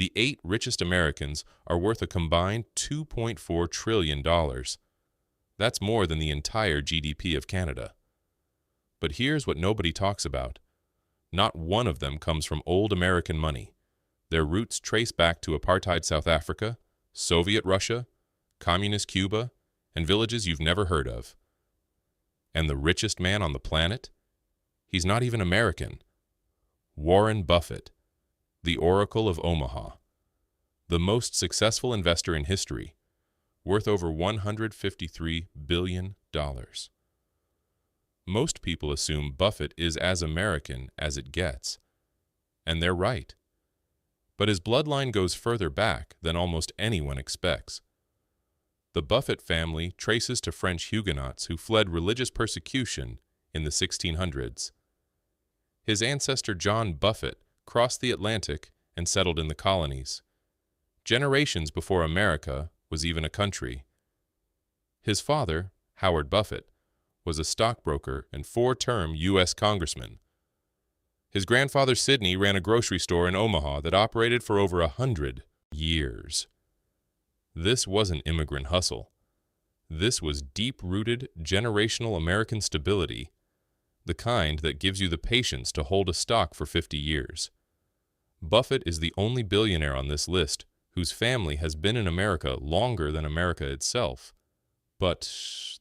The 8 richest Americans are worth a combined $2.4 trillion. That's more than the entire GDP of Canada. But here's what nobody talks about. Not one of them comes from old American money. Their roots trace back to apartheid South Africa, Soviet Russia, communist Cuba, and villages you've never heard of. And the richest man on the planet? He's not even American. Warren Buffett, the Oracle of Omaha. The most successful investor in history, worth over $153 billion. Most people assume Buffett is as American as it gets. And they're right. But his bloodline goes further back than almost anyone expects. The Buffett family traces to French Huguenots who fled religious persecution in the 1600s. His ancestor John Buffett crossed the Atlantic and settled in the colonies, generations before America was even a country. His father, Howard Buffett, was a stockbroker and 4-term U.S. congressman. His grandfather Sidney ran a grocery store in Omaha that operated for over 100 years. This wasn't immigrant hustle. This was deep-rooted, generational American stability, the kind that gives you the patience to hold a stock for 50 years. Buffett is the only billionaire on this list whose family has been in America longer than America itself. But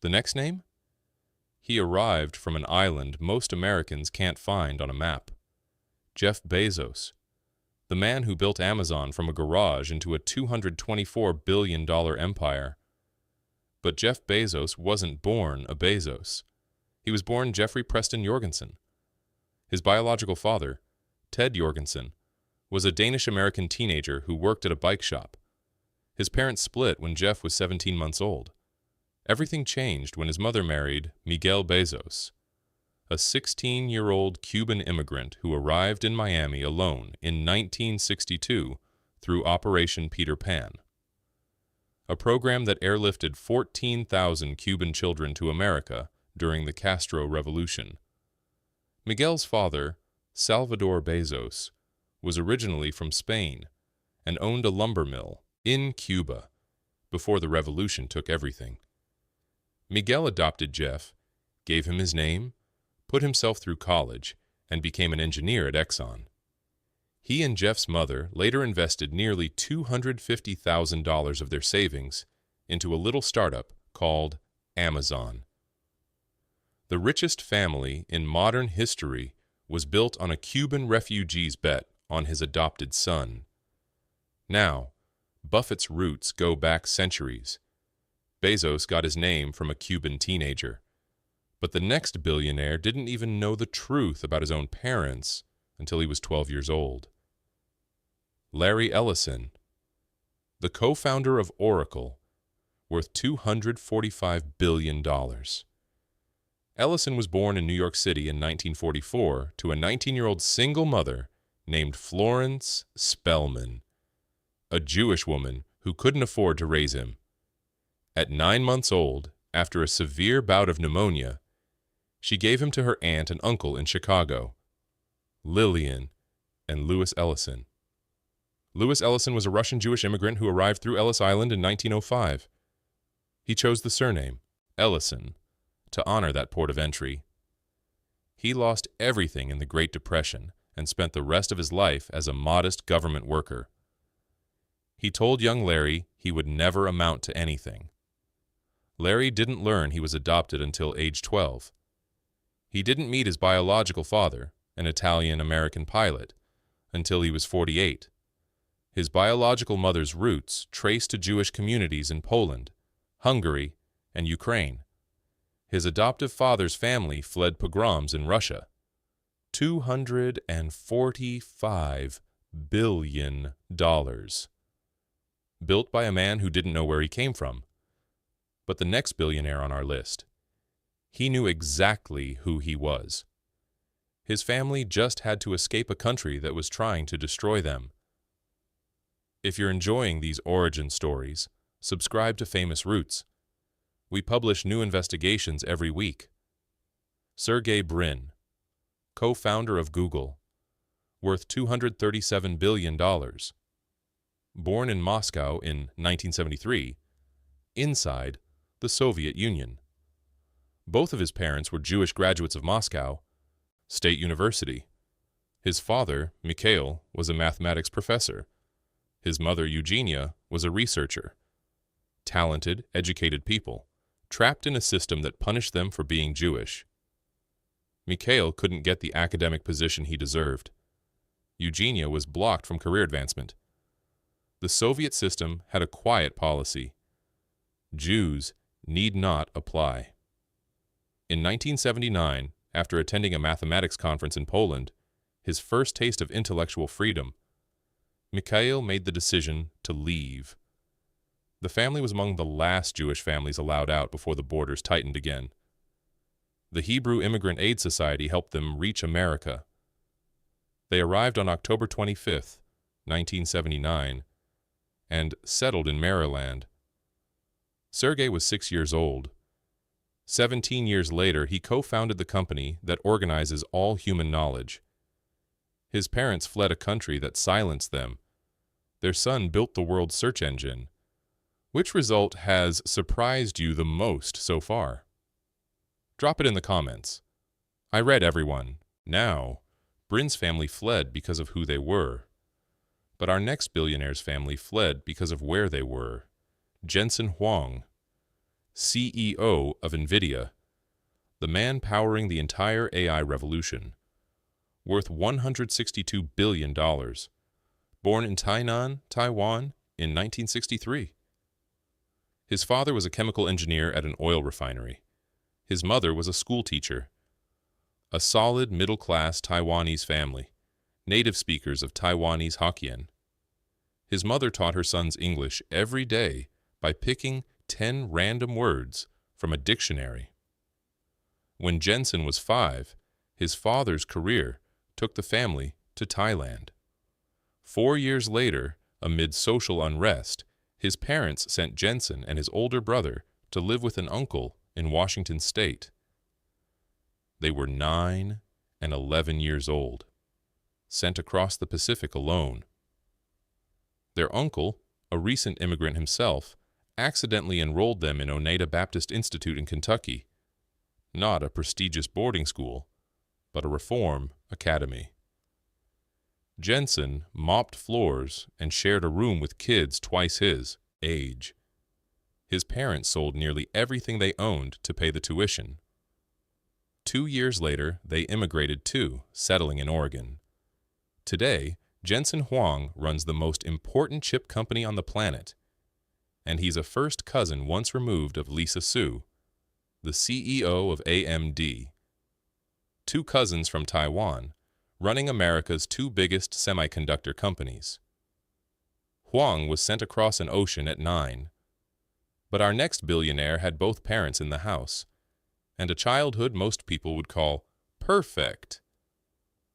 the next name? He arrived from an island most Americans can't find on a map. Jeff Bezos, the man who built Amazon from a garage into a $224 billion empire. But Jeff Bezos wasn't born a Bezos. He was born Jeffrey Preston Jorgensen. His biological father, Ted Jorgensen, was a Danish-American teenager who worked at a bike shop. His parents split when Jeff was 17 months old. Everything changed when his mother married Miguel Bezos, a 16-year-old Cuban immigrant who arrived in Miami alone in 1962 through Operation Peter Pan, a program that airlifted 14,000 Cuban children to America during the Castro Revolution. Miguel's father, Salvador Bezos, was originally from Spain and owned a lumber mill in Cuba before the revolution took everything. Miguel adopted Jeff, gave him his name, put himself through college, and became an engineer at Exxon. He and Jeff's mother later invested nearly $250,000 of their savings into a little startup called Amazon. The richest family in modern history was built on a Cuban refugee's bet on his adopted son. Now, Buffett's roots go back centuries. Bezos got his name from a Cuban teenager. But the next billionaire didn't even know the truth about his own parents until he was 12 years old. Larry Ellison, the co-founder of Oracle, worth $245 billion. Ellison was born in New York City in 1944 to a 19-year-old single mother named Florence Spellman, a Jewish woman who couldn't afford to raise him. At 9 months old, after a severe bout of pneumonia, she gave him to her aunt and uncle in Chicago, Lillian and Louis Ellison. Louis Ellison was a Russian Jewish immigrant who arrived through Ellis Island in 1905. He chose the surname, Ellison, to honor that port of entry. He lost everything in the Great Depression and spent the rest of his life as a modest government worker. He told young Larry he would never amount to anything. Larry didn't learn he was adopted until age 12. He didn't meet his biological father, an Italian-American pilot, until he was 48. His biological mother's roots trace to Jewish communities in Poland, Hungary, and Ukraine. His adoptive father's family fled pogroms in Russia. $245 billion. Built by a man who didn't know where he came from. But the next billionaire on our list, he knew exactly who he was. His family just had to escape a country that was trying to destroy them. If you're enjoying these origin stories, subscribe to Famous Roots. We publish new investigations every week. Sergey Brin, co-founder of Google, worth $237 billion. born in Moscow in 1973, inside the Soviet Union. Both of his parents were Jewish graduates of Moscow State University. His father, Mikhail, was a mathematics professor. His mother, Eugenia, was a researcher. Talented, educated people, trapped in a system that punished them for being Jewish. Mikhail couldn't get the academic position he deserved. Eugenia was blocked from career advancement. The Soviet system had a quiet policy. Jews need not apply. In 1979, after attending a mathematics conference in Poland, his first taste of intellectual freedom, Mikhail made the decision to leave. The family was among the last Jewish families allowed out before the borders tightened again. The Hebrew Immigrant Aid Society helped them reach America. They arrived on October 25, 1979, and settled in Maryland. Sergey was 6 years old. 17 years later, he co-founded the company that organizes all human knowledge. His parents fled a country that silenced them. Their son built the world's search engine. Which result has surprised you the most so far? Drop it in the comments. I read everyone. Now, Brin's family fled because of who they were. But our next billionaire's family fled because of where they were. Jensen Huang, CEO of NVIDIA, the man powering the entire AI revolution, worth $162 billion, born in Tainan, Taiwan, in 1963. His father was a chemical engineer at an oil refinery. His mother was a school teacher. A solid middle-class Taiwanese family, native speakers of Taiwanese Hokkien. His mother taught her sons English every day by picking 10 random words from a dictionary. When Jensen was 5, his father's career took the family to Thailand. 4 years later, amid social unrest, his parents sent Jensen and his older brother to live with an uncle in Washington State. They were 9 and 11 years old, sent across the Pacific alone. Their uncle, a recent immigrant himself, accidentally enrolled them in Oneida Baptist Institute in Kentucky, not a prestigious boarding school, but a reform academy. Jensen mopped floors and shared a room with kids twice his age. His parents sold nearly everything they owned to pay the tuition. 2 years later, they immigrated too, settling in Oregon. Today, Jensen Huang runs the most important chip company on the planet, and he's a first cousin once removed of Lisa Su, the CEO of AMD. 2 cousins from Taiwan, running America's 2 biggest semiconductor companies. Huang was sent across an ocean at 9. But our next billionaire had both parents in the house, and a childhood most people would call perfect.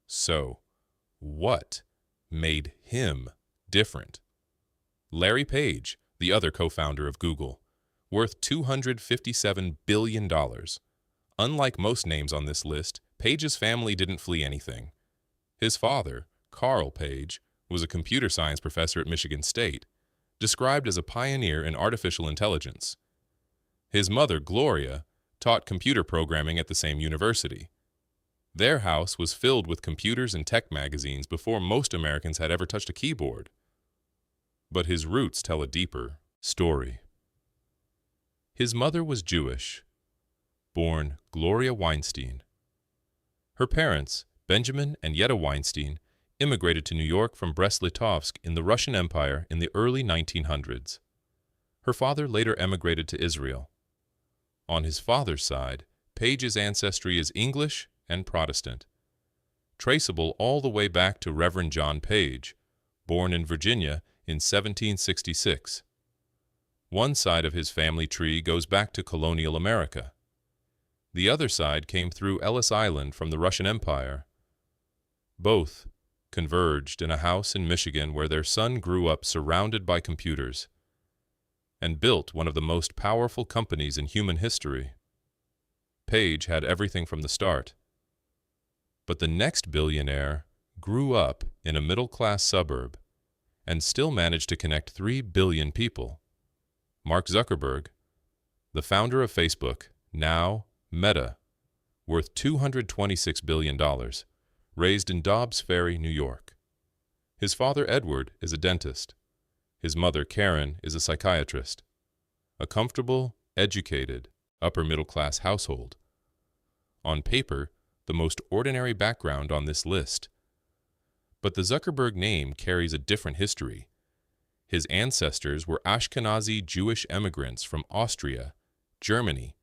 So, what made him different? Larry Page, the other co-founder of Google, worth $257 billion. Unlike most names on this list, Page's family didn't flee anything. His father, Carl Page, was a computer science professor at Michigan State, described as a pioneer in artificial intelligence. His mother, Gloria, taught computer programming at the same university. Their house was filled with computers and tech magazines before most Americans had ever touched a keyboard. But his roots tell a deeper story. His mother was Jewish, born Gloria Weinstein. Her parents, Benjamin and Yetta Weinstein, immigrated to New York from Brest-Litovsk in the Russian Empire in the early 1900s. Her father later emigrated to Israel. On his father's side, Page's ancestry is English and Protestant, traceable all the way back to Reverend John Page, born in Virginia in 1766. One side of his family tree goes back to colonial America. The other side came through Ellis Island from the Russian Empire. Both converged in a house in Michigan where their son grew up surrounded by computers and built one of the most powerful companies in human history. Page had everything from the start. But the next billionaire grew up in a middle-class suburb and still managed to connect 3 billion people. Mark Zuckerberg, the founder of Facebook, now Meta, worth $226 billion, raised in Dobbs Ferry, New York. His father, Edward, is a dentist. His mother, Karen, is a psychiatrist. A comfortable, educated, upper-middle-class household. On paper, the most ordinary background on this list. But the Zuckerberg name carries a different history. His ancestors were Ashkenazi Jewish immigrants from Austria, Germany,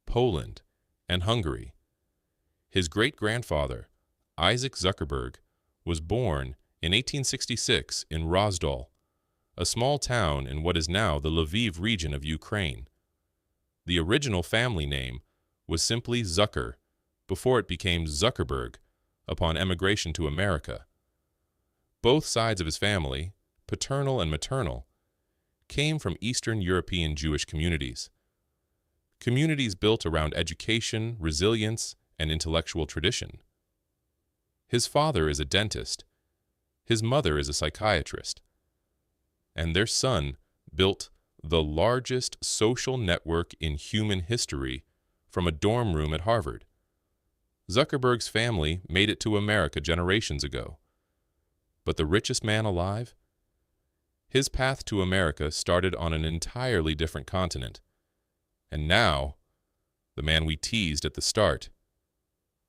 Poland, and Hungary. His great-grandfather, Isaac Zuckerberg, was born in 1866 in Rozdal, a small town in what is now the Lviv region of Ukraine. The original family name was simply Zucker before it became Zuckerberg upon emigration to America. Both sides of his family, paternal and maternal, came from Eastern European Jewish communities. Communities built around education, resilience, and intellectual tradition. His father is a dentist. His mother is a psychiatrist. And their son built the largest social network in human history from a dorm room at Harvard. Zuckerberg's family made it to America generations ago. But the richest man alive? His path to America started on an entirely different continent. And now, the man we teased at the start,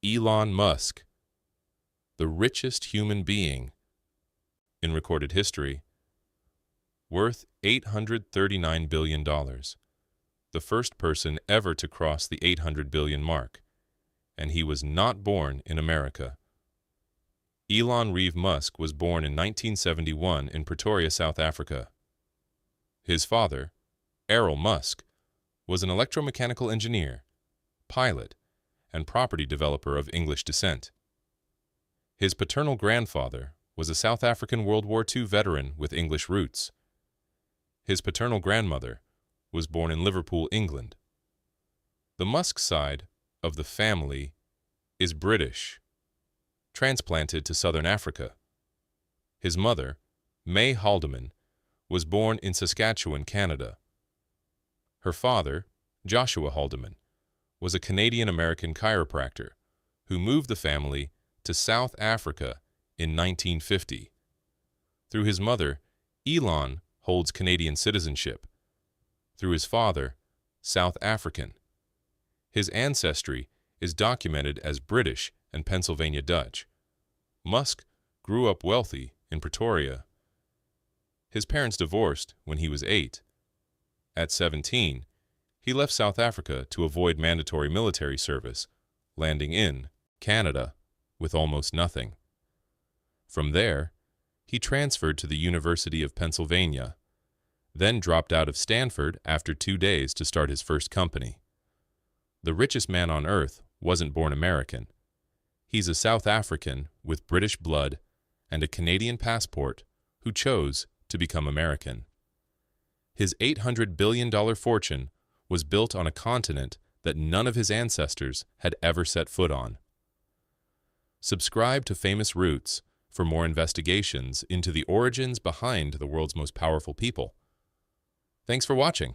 Elon Musk, the richest human being in recorded history, worth $839 billion, the first person ever to cross the 800 billion mark, and he was not born in America. Elon Reeve Musk was born in 1971 in Pretoria, South Africa. His father, Errol Musk, was an electromechanical engineer, pilot, and property developer of English descent. His paternal grandfather was a South African World War II veteran with English roots. His paternal grandmother was born in Liverpool, England. The Musk side of the family is British, transplanted to Southern Africa. His mother, May Haldeman, was born in Saskatchewan, Canada. Her father, Joshua Haldeman, was a Canadian-American chiropractor who moved the family to South Africa in 1950. Through his mother, Elon holds Canadian citizenship. Through his father, South African. His ancestry is documented as British and Pennsylvania Dutch. Musk grew up wealthy in Pretoria. His parents divorced when he was 8. At 17, he left South Africa to avoid mandatory military service, landing in Canada with almost nothing. From there, he transferred to the University of Pennsylvania, then dropped out of Stanford after 2 days to start his first company. The richest man on earth wasn't born American. He's a South African with British blood and a Canadian passport who chose to become American. His $800 billion fortune was built on a continent that none of his ancestors had ever set foot on. Subscribe to Famous Roots for more investigations into the origins behind the world's most powerful people. Thanks for watching.